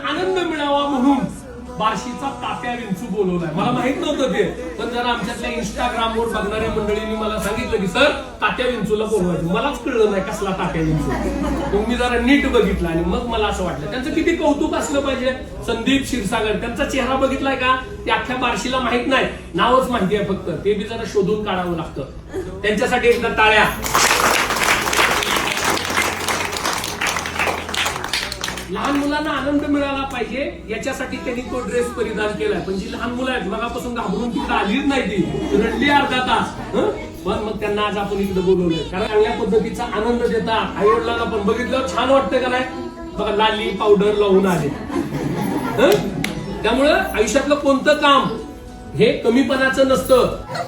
आनंद मिळावा म्हणून बार्शीचा तात्या विंचू बोलवलाय. मला माहित नव्हतं ते, पण जरा आमच्यातल्या इंस्टाग्रामवर बघणाऱ्या मंडळींनी मला सांगितलं की सर तात्या विंचूला बोलवायचं. मलाच कळलं नाही कसला तात्या विंचू. मग मी जरा नीट बघितलं आणि मग मला असं वाटलं त्यांचं किती कौतुक असलं पाहिजे. संदीप क्षीरसागर त्यांचा चेहरा बघितलाय का? ते अख्ख्या बार्शीला माहित नाही, नावच माहिती आहे फक्त. ते बी जरा शोधून काढावं लागतं. त्यांच्यासाठी एकदा टाळ्या. लहान मुलांना आनंद मिळाला पाहिजे याच्यासाठी त्यांनी तो ड्रेस परिधान केलाय. पण जी लहान मुलं आहेत मगापासून घाबरून तिकडे आलीच नाही, ती रडली अर्धा तास. पण मग त्यांना आज आपण इकडे बोलवलंय कारण चांगल्या पद्धतीचा आनंद देतात. आई वडिलांना पण बघितल्यावर छान वाटतं का नाही? बघा लाली पावडर लावून आले. त्यामुळं आयुष्यातलं कोणतं काम हे कमीपणाचं नसतं.